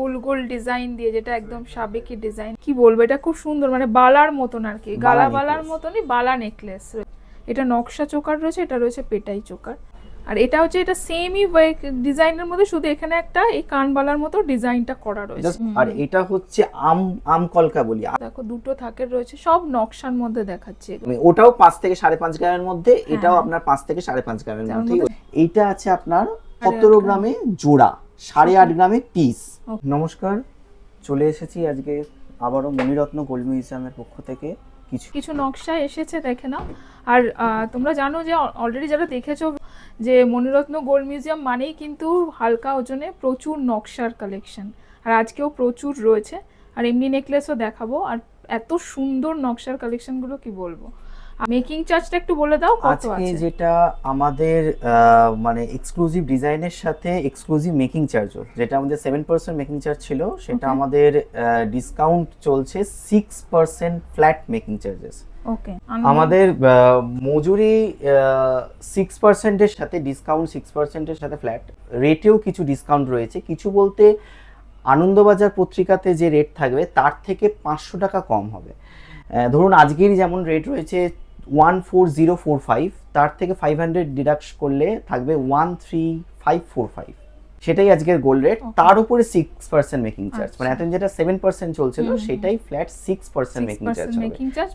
গোল গোল design দিয়ে, যেটা একদম সাবেকি ডিজাইন। কি বলবো, এটা খুব সুন্দর, মানে বালার মতন আর কি, গালা বালার মতনই বালা নেকলেস। এটা নকশা চোকার রয়েছে, এটা রয়েছে পেটাই চোকার। আর এটা হচ্ছে, এটা সেমই ডিজাইনের মধ্যে, শুধু এখানে একটা এই কানবালার মতো ডিজাইনটা করা রয়েছে। আর এটা হচ্ছে আম কলকা বলি। দেখো দুটো থাকের রয়েছে, সব নকশার মধ্যে দেখাচ্ছে। ওটাও 5 থেকে 5.5 গ্রামের মধ্যে, এটাও আপনার 5 থেকে 5.5 গ্রামের মধ্যে। এইটা আছে আপনার 17 গ্রামে জোড়া, 8.5 গ্রামে পিস। নমস্কার, চলে এসেছি আজকে আবারও মণিরত্ন গোল্ড মিউজিয়ামের পক্ষ থেকে কিছু নকশা এসেছে, দেখে নাও। আর তোমরা জানো যে অলরেডি যারা দেখেছো যে মণিরত্ন গোল্ড মিউজিয়াম মানেই কিন্তু হালকা ওজনে প্রচুর নকশার কালেকশন। আর আজকেও প্রচুর রয়েছে, আর এমনি নেকলেসও দেখাবো। আর এত সুন্দর নকশার কালেকশনগুলো কি বলবো। মেকিং চার্জটা একটু বলে দাও কত আছে। আজকে যেটা আমাদের মানে এক্সক্লুসিভ ডিজাইনের সাথে এক্সক্লুসিভ মেকিং চার্জও, যেটা আমাদের 7% মেকিং চার্জ ছিল, সেটা আমাদের ডিসকাউন্ট চলছে 6% ফ্ল্যাট মেকিং চার্জেস। ওকে, আমাদের মজুরি 6% এর সাথে ডিসকাউন্ট, 6% এর সাথে ফ্ল্যাট রেটেও কিছু ডিসকাউন্ট রয়েছে। কিছু বলতে আনন্দবাজার পত্রিকাতে যে রেট থাকবে তার থেকে 500 টাকা কম হবে। ধরুন আজকেরই যেমন রেট রয়েছে 14045, তার থেকে 500 ডিডাক্ট করলে থাকবে 13545। সেটাই আজকের গোল্ড রেট। তার উপরে 6% মেকিং চার্জ, মানে এতদিন যেটা 7% চলছিল সেটাই ফ্ল্যাট 6% মেকিং চার্জ হবে।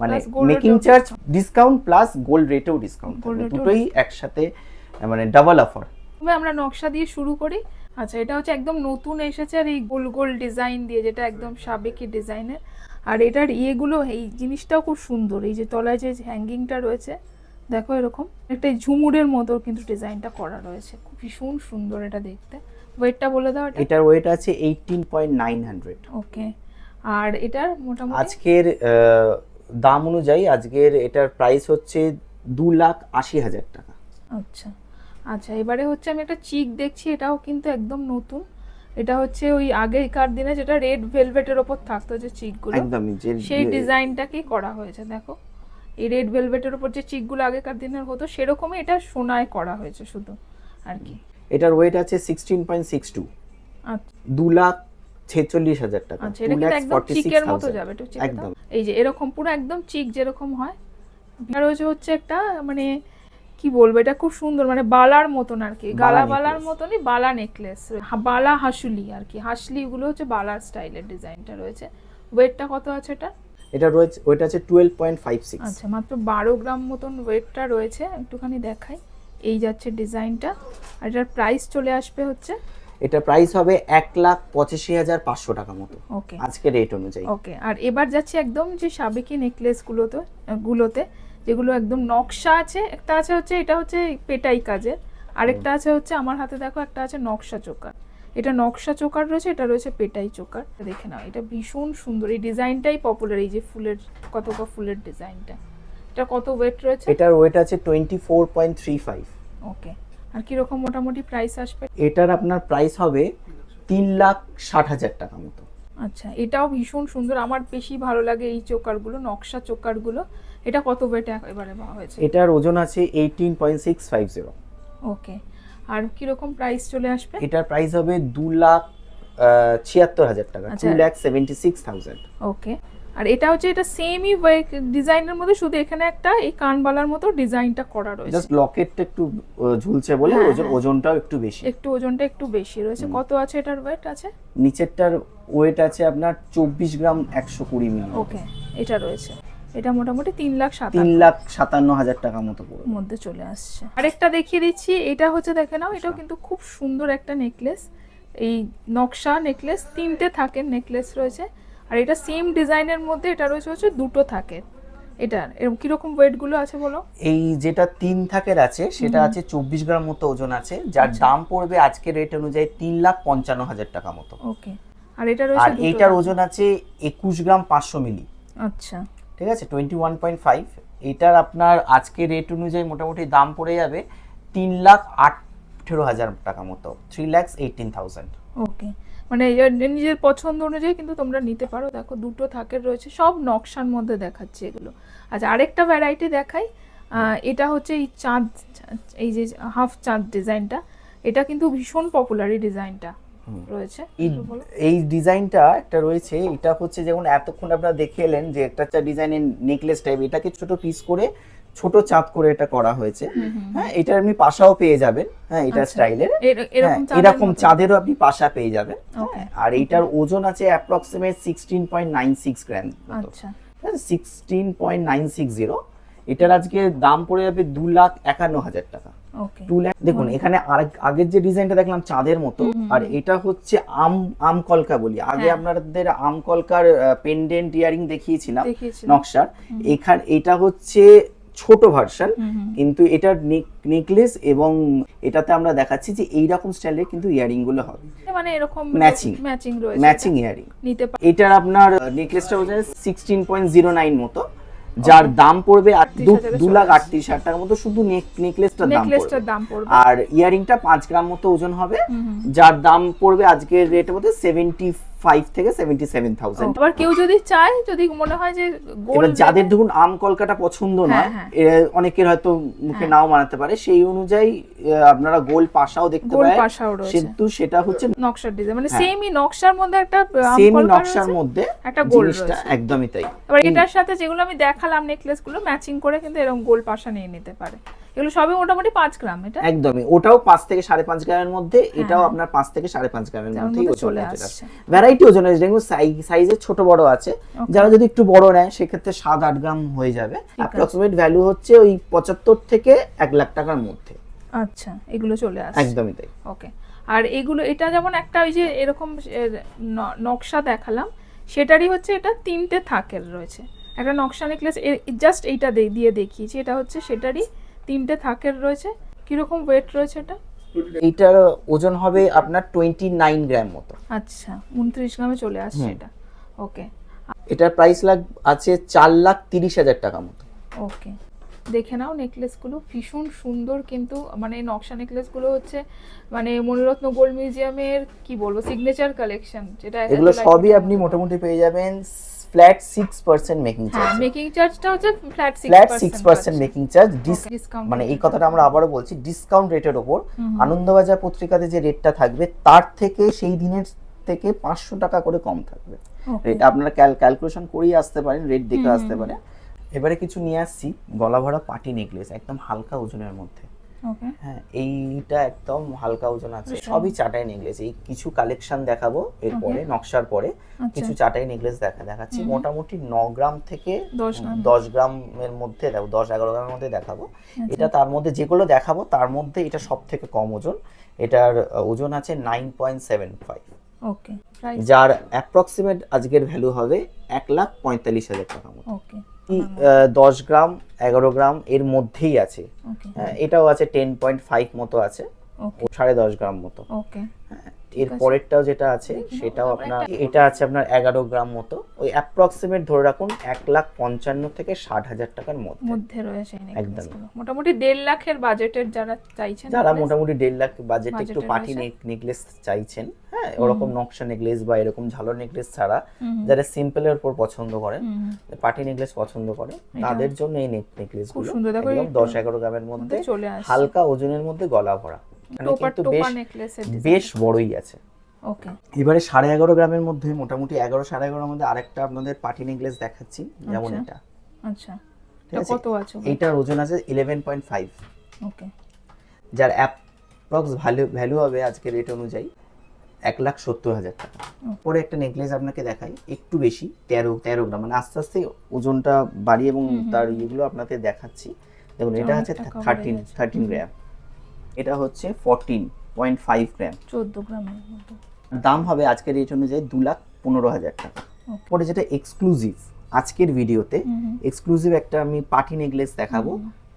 মানে making charge discount plus gold রেটেও ডিসকাউন্ট থাকবে, দুটোই একসাথে, মানে ডাবল অফার। আমরা নকশা দিয়ে শুরু করি। আচ্ছা, এটা হচ্ছে একদম নতুন এসেছে, আর এই গোল গোল ডিজাইন দিয়ে, যেটা একদম সাবেকি ডিজাইনের। আর এটার ইয়েগুলো, এই জিনিসটাও খুব সুন্দর। এই যে তলায় যে হ্যাঙ্গিংটা রয়েছে, দেখো এরকম একটা ঝুমুরের মতো কিন্তু ডিজাইনটা করা রয়েছে, খুব ভীষণ সুন্দর এটা দেখতে। ওয়েটটা বলে দাও। এটার ওয়েট আছে 18.900। ওকে, আর এটার মোটামুটি আজকের দাম অনুযায়ী আজকের এটার প্রাইস হচ্ছে 2,80,000 টাকা। আচ্ছা আচ্ছা, এবারে হচ্ছে আমি একটা চিক দেখছি, এটাও কিন্তু একদম নতুন। এটা হচ্ছে ওই আগেকার দিনে যেটা রেড ভেলভেটের ওপর থাকতো যে চিকগুলো, একদমই সেই ডিজাইনটাকেই করা হয়েছে। দেখো এই রেড ভেলভেটের ওপর যে চিকগুলো আগেকার দিনের হতো, সেরকমই এটা সোনায় করা হয়েছে শুধু আর কি। এটার ওয়েট আছে 16.62। আচ্ছা, 2,46,000 টাকা। আচ্ছা, এটা কিন্তু একদম চিকের মতো যাবে, একটু চিক একদম। এই যে এরকম পুরো একদম চিক যেরকম হয়। আর হচ্ছে একটা, মানে কি বলবো, এটা খুব সুন্দর, মানে বালার মতন আর কি, গালা বালার মতনই বালা নেকলেস, বালা হাসুলি আর কি। হাসলি গুলো হচ্ছে বালার স্টাইলের ডিজাইনটা রয়েছে। ওয়েটটা কত আছে এটা? এটা রয়েছে, ওয়েট আছে 12.56। আচ্ছা, মাত্র 12 গ্রাম মতন ওয়েটটা রয়েছে। একটুখানি দেখাই, এই যাচ্ছে ডিজাইনটা। আর এটার প্রাইস চলে আসবে হচ্ছে, এটা প্রাইস হবে 1,85,500 টাকা মতো। ওকে, আজকে রেট অনুযায়ী। ওকে, আর এবার যাচ্ছে একদম যে সাবেকি নেকলেস গুলোতে যেগুলো একদম নকশা আছে। একটা আছে হচ্ছে, এটা হচ্ছে পেটাই কাজের। আরেকটা আছে হচ্ছে আমার হাতে, দেখো একটা আছে নকশা চোকার। এটা নকশা চোকার রয়েছে, এটা রয়েছে পেটাই চোকার। দেখে নাও, এটা ভীষণ সুন্দর, এই ডিজাইনটাই পপুলার। এই যে ফুলের, কত ফুলের ডিজাইনটা। এটা কত ওয়েট রয়েছে? এটার ওয়েট আছে 24.35। ওকে, আর কিরকম মোটামুটি প্রাইস আসবে? এটার আপনার প্রাইস হবে 3,60,000 টাকা মতো। আচ্ছা, এটাও ভীষণ সুন্দর, আমার বেশি ভালো লাগে এই চোকারগুলো, নকশা চোকারগুলো। এটা কত ওয়েট এবারে হয়েছে? এটার ওজন আছে 18.650। ওকে, আর কিরকম প্রাইস চলে আসবে? এটার প্রাইস হবে 2,76,000 টাকা, 2,76,000। ওকে, আর এটা হচ্ছে, এটা সেমই ডিজাইনের মধ্যে, শুধু এখানে একটা এই কানবালার মতো ডিজাইনটা করা রয়েছে। জাস্ট লকেটটা একটু ঝুলছে বলে ওজনটাও একটু বেশি, ওজনটা একটু বেশি রয়েছে। কত আছে এটার ওয়েট আছে? নিচেরটার ওয়েট আছে আপনার 24 গ্রাম 120 মিলি। ওকে, এটা রয়েছে, এটা মোটামুটি 3,57,000 টাকা মতো মধ্যে চলে আসছে। আরেকটা দেখিয়ে দিচ্ছি, এটা হচ্ছে, দেখে নাও, এটাও কিন্তু খুব সুন্দর একটা নেকলেস। এই নকশা নেকলেস, 3টে থাকের নেকলেস রয়েছে। আর এটা সেম ডিজাইনের মধ্যে এটা রয়েছে হচ্ছে 2টো থাকের। এটার এরকম কিরকম ওয়েট গুলো আছে বলো? এই যেটা 3 থাকের আছে সেটা আছে 24 গ্রাম মতো ওজন আছে, যার দাম পড়বে আজকে রেট অনুযায়ী 3,55,000 টাকা মতো। ওকে, আর এটা রয়েছে, আর এইটার ওজন আছে 21 গ্রাম 500 মিলি। আচ্ছা, ঠিক আছে, 21.5। এটার আপনার আজকে রেট অনুযায়ী মোটামুটি দাম পড়ে যাবে 3,18,000 টাকা মতো, 3,18,000। ওকে, মানে নিজের পছন্দ অনুযায়ী কিন্তু তোমরা নিতে পারো। দেখো 2টো থাকের রয়েছে, সব নকশার মধ্যে দেখাচ্ছে এগুলো। আচ্ছা, আরেকটা ভ্যারাইটি দেখাই। এটা হচ্ছে এই চাঁদ, এই যে হাফ চাঁদ ডিজাইনটা, এটা কিন্তু ভীষণ পপুলার এই ডিজাইনটা। রয়েছে। এই ডিজাইনটা একটা রয়েছে, এটা হচ্ছে যেমন এতক্ষণ আপনারা দেখে এলেন যে একটা ডিজাইনের নেকলেস টাইপ, এটাকে ছোট পিস করে ছোট চাঁদ করে এটা করা হয়েছে। হ্যাঁ, এটা আপনি পাশাও পেয়ে যাবেন। হ্যাঁ, এটা স্টাইলের এরকম চাঁদেরও আপনি পাশা পেয়ে যাবেন। আর এইটার ওজন আছে অ্যাপ্রক্সিমেট 16.96 গ্রাম। আচ্ছা, 16.960। এটার আজকে দাম পড়ে যাবে 2,51,000 টাকা। 2 লাখ। দেখুন এখানে আগের যে ডিজাইনটা দেখলাম চাঁদের মতো, আর এটা হচ্ছে আম কলকা বলি। আগে আপনাদের আম কলকার পেন্ডেন্ট ইয়ারিং দেখিয়েছিলাম নকশার। এখানে এটা হচ্ছে ছোট ভার্সন, কিন্তু এটার নেকলেস এবং এটাতে আমরা দেখাচ্ছি যে এইরকম স্টাইলের কিন্তু ইয়ারিং গুলো হবে, মানে এরকম ম্যাচিং ইয়ারিং নিতে পারে। এটার আপনার নেকলেসটা হচ্ছে 16.09 মতো, যার দাম পড়বে 2,38,000 টাকার মতো, শুধু নেকলেসটার দাম পড়বে। আর ইয়ারিংটা 5 গ্রাম মতো ওজন হবে, যার দাম পড়বে আজকের রেটের মধ্যে 75 থেকে 77,000। আবার কেউ যদি চায়, যদি মনে হয় যে গোল্ড, যাদের ধরুন আম কলকাটা পছন্দ না, অনেকের হয়তো মুখে নাও মানাতে পারে, সেই অনুযায়ী আপনারা গোল্ড পাশাও দেখতে পারেন। কিন্তু সেটা হচ্ছে নকশার ডিজাইন, মানে সেমই নকশার মধ্যে একটা নকশার মধ্যে একটা গোল্ড জিনিসটা একদমই তাই। এবার এটার সাথে যেগুলো আমি দেখালাম নেকলেস গুলো ম্যাচিং করে কিন্তু এরকম গোল্ড পাশা নিয়ে নিতে পারে। এগুলো সবই মোটামুটি 5 গ্রাম। এটা একদমই, ওটাও 5 থেকে 5.5 গ্রামের মধ্যে, এটাও আপনার 5 থেকে 5.5 গ্রামের মধ্যেই চলে আসছে। ভ্যারাইটি ওজন আছে, দেখুন সাইজে ছোট বড় আছে। যারা যদি একটু বড় নেয় সেক্ষেত্রে 7-8 গ্রাম হয়ে যাবে। অ্যাপ্রক্সিমেট ভ্যালু হচ্ছে ওই 75 থেকে 1 লাখ টাকার মধ্যে। আচ্ছা, এগুলো চলে আসছে একদমই তাই। ওকে। আর এগুলো, এটা যেমন একটা ওই যে এরকম নকশা দেখালাম, সেটারই হচ্ছে এটা 3টে থাকের রয়েছে একটা নকশা নেকলেস। জাস্ট এইটা দিয়ে দেখিয়েছি, এটা হচ্ছে সেটারই 3টে থাকের রয়েছে। কিরকম ওয়েট রয়েছে এটা? এইটার ওজন হবে আপনার 29 গ্রাম মতো। আচ্ছা, 29 গ্রামে চলে আসছে এটা। ওকে। এটার প্রাইস আছে 4,30,000 টাকা মতো। ওকে, দেখে নাও নেকলেসগুলো ভীষণ সুন্দর, কিন্তু মানে নকশা নেকলেসগুলো হচ্ছে মানে মণিরত্ন গোল্ড মিউজিয়ামের কি বলবো সিগনেচার কালেকশন, যেটা এগুলো সবই আপনি মোটামুটি পেয়ে যাবেন ফ্ল্যাট 6% মেকিং চার্জ। হ্যাঁ, মেকিং চার্জটা হচ্ছে ফ্ল্যাট 6% মেকিং চার্জ। ডিসকাউন্ট, মানে এই কথাটা আমরা আবারও বলছি, ডিসকাউন্ট রেটের উপর আনন্দবাজার পত্রিকাতে যে রেটটা থাকবে তার থেকে সেই দিনের থেকে 500 টাকা করে কম থাকবে। রেট আপনারা ক্যালকুলেশন করেই আসতে পারেন, রেট দেখে আসতে পারেন। এবারে কিছু নিয়ে আসছি গলা ভরা পাটি নেকলেস, একদম হালকা ওজনের মধ্যে। হ্যাঁ, এইটা একদম হালকা ওজন আছে, সবই চাটাই নেকলেস। এই কিছু কালেকশন দেখাবো এরপরে, নকশার পরে কিছু চাটাই নেকলেস দেখাচ্ছি। মোটামুটি 9 গ্রাম থেকে 10 গ্রামের মধ্যে, 10-11 গ্রামের মধ্যে দেখাবো। এটা তার মধ্যে যেগুলো দেখাবো তার মধ্যে এটা সব থেকে কম ওজন। এটার ওজন আছে 9.75। ওকে, যার অ্যাপ্রক্সিমেট আজকের ভ্যালু হবে 1,45,000 টাকা মতো। ওকে, 10 গ্রাম 11 গ্রাম এর মধ্যেই আছে। এটাও আছে 10.5 মতো আছে, 10.5 গ্রাম মতো। ওকে, এর পরেরটাও যেটা আছে সেটাও আপনার, এটা আছে আপনার 11 গ্রাম মতো। ওই অ্যাপ্রক্সিমেট ধরে রাখুন 1,55,000 থেকে 60,000 টাকার মধ্যে রয়েছে। একদম মোটামুটি 1.5 লাখের বাজেটের যারা চাইছেন, যারা মোটামুটি 1.5 লাখ বাজেটে একটু পার্টি নেকলেস চাইছেন, হ্যাঁ, ওরকম নকশা নেকলেস বা এরকম ঝালর নেকলেস ছাড়া যারা সিম্পলের উপর পছন্দ করেন, পার্টি নেকলেস পছন্দ করে, তাদের জন্য এই নেকলেস গুলো একদম 10-11 গ্রামের মধ্যে হালকা ওজনের মধ্যে গলা ভরা, কিন্তু বেশ বড়ই আছে। ওকে, এবারে 11.5 গ্রামের মধ্যে, মোটামুটি 11-11.5 মধ্যে আরেকটা আপনাদের পার্টি নেকলেস দেখাচ্ছি, যেমন এটা। আচ্ছা, এটা কত আছে? এইটার ওজন আছে 11.5। ওকে, যার অ্যাপ্রক্স ভ্যালু হবে আজকের রেট অনুযায়ী 1,70,000 টাকা। পরে একটা নেকলেস আপনাকে দেখাই, একটু বেশি, 13 গ্রাম, মানে আস্তে আস্তে ওজনটা বাড়িয়ে এবং তার ইয়েগুলো আপনাদের দেখাচ্ছি। দেখুন, এটা আছে 13 গ্রাম, এটা হচ্ছে 14.5 গ্রাম, 14 গ্রামের মতো। দাম হবে আজকের রেট অনুযায়ী 2,15,000 টাকা। পরে যেটা এক্সক্লুসিভ আজকের ভিডিওতে, এক্সক্লুসিভ একটা আমি পার্টি নেকলেস দেখাবো,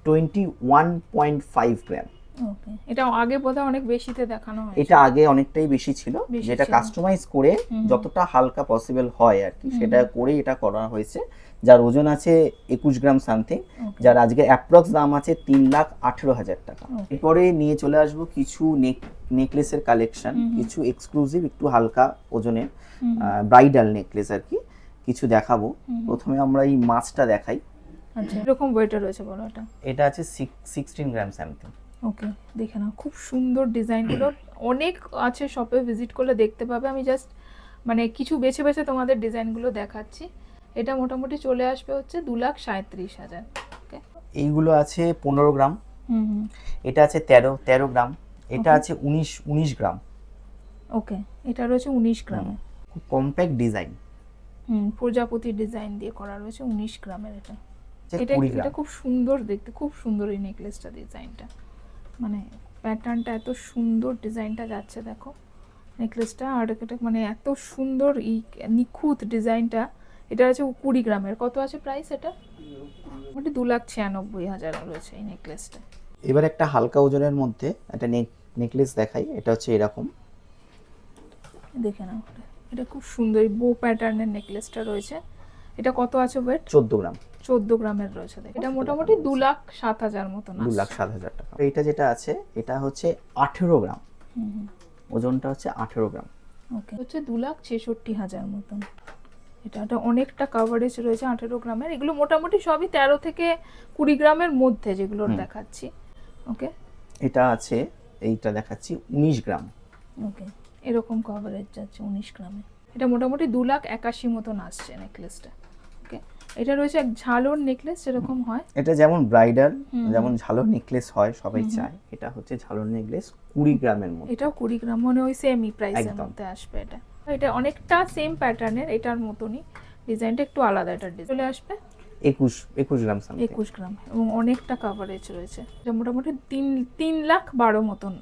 21.5 গ্রাম। ওকে, এটা আগে বোধহয় অনেক বেশিতে দেখানো হয়। এটা আগে অনেকটাই বেশি ছিল, যেটা কাস্টমাইজ করে যতটা হালকা পসিবল হয় আর কি, সেটা করে এটা করা হয়েছে। যার ওজন আছে 21 গ্রাম সামথিং, যার আজকে অ্যাপ্রক্স দাম আছে 3,18,000 টাকা। এরপরে নিয়ে চলে আসবো কিছু নেকলেসের কালেকশন, কিছু এক্সক্লুসিভ একটু হালকা ওজনের ব্রাইডাল নেকলেস আর কি, কিছু দেখাবো। প্রথমে আমরা এই মাছটা দেখাই। আচ্ছা, এরকম ওয়েট রয়েছে বড়টা। এটা আছে 16 গ্রাম সামথিং। ওকে, দেখে নাও খুব সুন্দর ডিজাইনগুলো অনেক আছে, শপে ভিজিট করলে দেখতে পাবে। আমি জাস্ট মানে কিছু বেছে বেছে তোমাদের ডিজাইনগুলো দেখাচ্ছি। এটা মোটামুটি চলে আসবে হচ্ছে 2,37,000। ওকে, এইগুলো আছে 15 গ্রাম, হুম, এটা আছে 13 গ্রাম, এটা Okay. আছে 19 গ্রাম। ওকে, এটা রয়েছে 19 গ্রামে। খুব কম্প্যাক্ট ডিজাইন, প্রজাপতি ডিজাইন দিয়ে করা রয়েছে 19 গ্রামের। এটা 20 গ্রাম। এটা খুব সুন্দর দেখতে, খুব সুন্দর এই নেকলেসটা, ডিজাইনটা মানে প্যাটার্নটা এত সুন্দর, ডিজাইনটা যাচ্ছে দেখো নেকলেসটা। আর এটা মানে এত সুন্দর নিখুঁত ডিজাইনটা। এটা আছে 20 গ্রামের। কত আছে প্রাইস এটা? মোটামুটি 2,96,000 রয়েছে এই নেকলেসটা। এবার একটা হালকা ওজনের মধ্যে একটা নেকলেস দেখাই। এটা হচ্ছে এরকম, দেখে নাও, এটা খুব সুন্দর বো প্যাটার্নের নেকলেসটা রয়েছে। এটা কত আছে ওয়েট? 14 গ্রাম। 14 গ্রামের রয়েছে। এটা মোটামুটি 2,07,000 মতন আছে। 2,07,000 টাকা। এইটা যেটা আছে এটা হচ্ছে 18 গ্রাম, ওজনটা হচ্ছে 18 গ্রাম। ওকে, হচ্ছে 2,66,000 মতন। এটা অনেকটা কাভারেজ রয়েছে 18 গ্রামের। এগুলো মোটামুটি সবই 13 থেকে 20 গ্রামের মধ্যে যেগুলো দেখাচ্ছি। ওকে, এটা আছে, এইটা দেখাচ্ছি 19 গ্রাম। ওকে, এরকম কভারেজ যাচ্ছে 19 গ্রামে। এটা মোটামুটি 2,81,000 মতন আসছে নেকলেসটা। ওকে, এটা রয়েছে এক ঝালর নেকলেস যেরকম হয়। এটা যেমন ব্রাইডাল, যেমন ঝালর নেকলেস হয় সবাই চায়, এটা হচ্ছে ঝালর নেকলেস 20 গ্রামের মধ্যে। এটাও 20 গ্রাম, মানে ওই সেমই প্রাইসের একদম। মধ্যে আসবে এটা। এটা অনেকটা সেম প্যাটার্নের, এটার মতনই, ডিজাইনটা একটু আলাদা। এটার ডিজাইন চলে আসবে 21 গ্রাম সামথিং। 21 গ্রাম এবং অনেকটা কাভারেজ রয়েছে। এটা মোটামুটি 3,12,000 মতন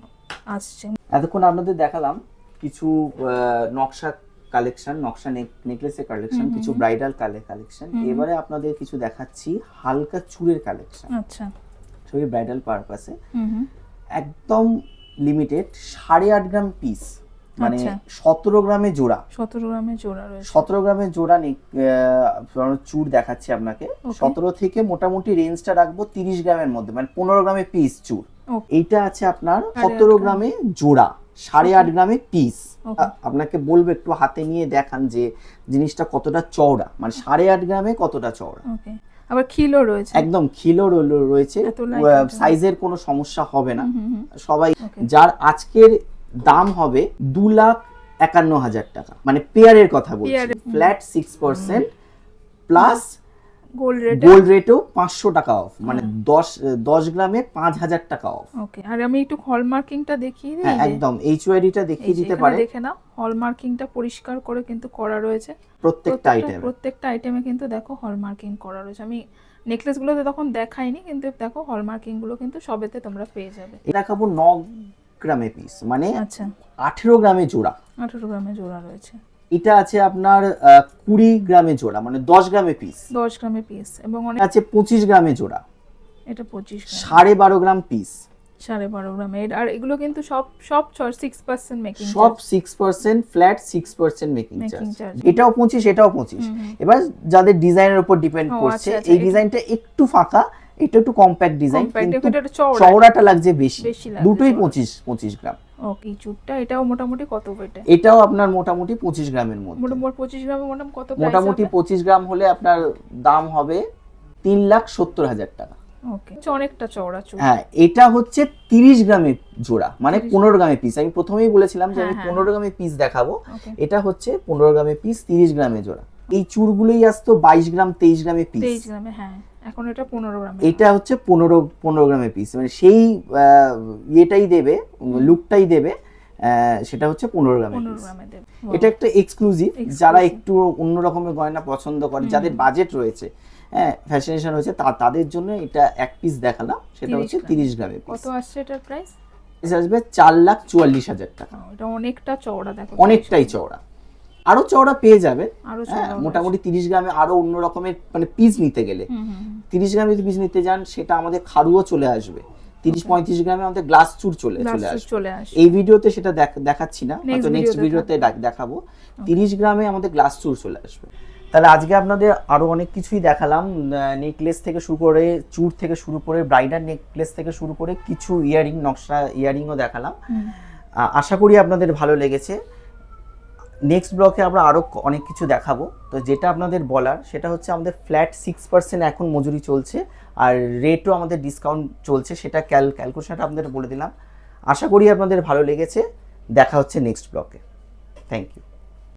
আসছে। এতক্ষণ আপনাদের দেখালাম কিছু নকশা কালেকশন, নকশা নেকলেসের কালেকশন, কিছু ব্রাইডাল কালেকশন। এবারে আপনাদের কিছু দেখাচ্ছি হালকা চূড়ের কালেকশন। আচ্ছা, সবই ব্রাইডাল পারপাসে, একদম লিমিটেড 8.5 গ্রাম পিস, মানে 17 গ্রামে জোড়া। 17 গ্রামের জোড়া রয়েছে। 17 গ্রামের জোড়া চূড় দেখাচ্ছি আপনাকে। 17 থেকে মোটামুটি রেঞ্জটা রাখবো 30 গ্রামের মধ্যে, মানে 15 গ্রামে পিস চূড়। এইটা আছে আপনার 17 গ্রামে জোড়া, 8.5 গ্রামে পিস। আপনাকে বলবো একটু হাতে নিয়ে দেখান যে জিনিসটা কতটা চওড়া, মানে 8.5 গ্রামে কতটা চওড়া। ওকে, আবার খিলও রয়েছে, একদম খিলও রয়েছে, এত light সাইজের কোনো সমস্যা হবে না। সবাই যার আজকের দাম হবে 2,51,000 টাকা, মানে পেয়ারের কথা বলছি, ফ্ল্যাট 6% প্লাস গোল্ড রেটও 500 টাকা অফ, মানে 10 গ্রামে 5,000 টাকা অফ। ওকে, আর আমি একটু হলমার্কিংটা দেখিয়ে দিই। হ্যাঁ, একদম HYD-টা দেখিয়ে দিতে পারে। দেখে নাও, হলমার্কিংটা পরিষ্কার করে কিন্তু করা রয়েছে প্রত্যেকটা আইটেমে কিন্তু দেখো হলমার্কিং করা রয়েছে। আমি নেকলেসগুলোতে তখন দেখাইনি, কিন্তু দেখো হলমার্কিং গুলো কিন্তু সবেতে তোমরা পেয়ে যাবে। এটা দেখাবো 9 গ্রামে পিস, মানে আচ্ছা 18 গ্রামে জোড়া। 18 গ্রামে জোড়া রয়েছে। এটা আছে আপনার 20 গ্রামে জোড়া, মানে 10 গ্রামে পিস। 10 গ্রামে পিস, এবং অনেক আছে 25 গ্রামে জোড়া। এটা 25 গ্রাম, 12.5 গ্রাম পিস। 12.5 গ্রামে। আর এগুলো কিন্তু সব 6% মেকিং, সব 6%, flat 6% making Making charge. charge। এটাও 25, এটাও 25। এবার যাদের ডিজাইনের উপর ডিপেন্ড করছে, আচ্ছা, এই ডিজাইনটা একটু ফাঁকা, এটা একটু কম্প্যাক্ট ডিজাইন, কিন্তু এটা চওড়া, চওড়াটা লাগছে বেশি। লাগছে, দুটোই 25 গ্রাম। ওকে, চুটটা এটাও মোটামুটি কত ওয়েটে? এটাও আপনার মোটামুটি 25 গ্রামের মধ্যে। মোটামুটি 25 গ্রামে মোটামুটি কত প্রাইস? মোটামুটি 25 গ্রাম হলে আপনার দাম হবে 3,70,000 টাকা। ওকে, অনেকটা চওড়া চুট। হ্যাঁ, এটা হচ্ছে 30 গ্রামে জোড়া, মানে 15 গ্রামে পিস। আমি প্রথমেই বলেছিলাম যে আমি 15 গ্রামে পিস দেখাবো। এটা হচ্ছে 15 গ্রামে পিস, 30 গ্রামে জোড়া। এই চুড়গুলোই আসতো 22 গ্রাম, 23 গ্রামে পিস। 23 গ্রামে, হ্যাঁ, এখন এটা 15 গ্রামে। এটা হচ্ছে 15 গ্রামে পিস, মানে সেই এটাই দেবে, লুকটাই দেবে, সেটা হচ্ছে 15 গ্রামে পিস। এটা একটা এক্সক্লুসিভ, যারা একটু অন্য রকমের গয়না পছন্দ করে, যাদের বাজেট রয়েছে, হ্যাঁ, ফ্যাশনেশন হয়েছে, তাদের জন্য এটা এক পিস দেখালাম। সেটা হচ্ছে 30 গ্রামে পিস। কত আসছে এটার প্রাইস? আসবে 4,44,000 টাকা। এটা অনেকটা চওড়া, দেখো অনেকটাই চওড়া, আরো চওড়া পেয়ে যাবেন। আরো মোটামুটি 30 গ্রামে আরো অন্য রকমের মানে পিস নিতে গেলে, 30 গ্রামে যদি পিস নিতে যান, সেটা আমাদের খাড়ুও চলে আসবে। 30-35 গ্রামে আমাদের গ্লাস চুর চলে আসবে। এই ভিডিওতে সেটা দেখাচ্ছি না, হয়তো নেক্সট ভিডিওতে দেখাবো। 30 গ্রামে আমাদের গ্লাস চুর চলে আসবে। তাহলে আজকে আপনাদের আরো অনেক কিছুই দেখালাম, নেকলেস থেকে শুরু করে, চুর থেকে শুরু করে, ব্রাইডাল নেকলেস থেকে শুরু করে কিছু নকশা ইয়ারিংও দেখালাম। আশা করি আপনাদের ভালো লেগেছে। নেক্সট ব্লকে আমরা আরও অনেক কিছু দেখাবো। তো যেটা আপনাদের বলার সেটা হচ্ছে আমাদের ফ্ল্যাট 6% এখন মজুরি চলছে, আর রেটও আমাদের ডিসকাউন্ট চলছে, সেটা ক্যালকুলেশনটা আপনাদের বলে দিলাম। আশা করি আপনাদের ভালো লেগেছে। দেখা হচ্ছে নেক্সট ব্লকে। Thank you.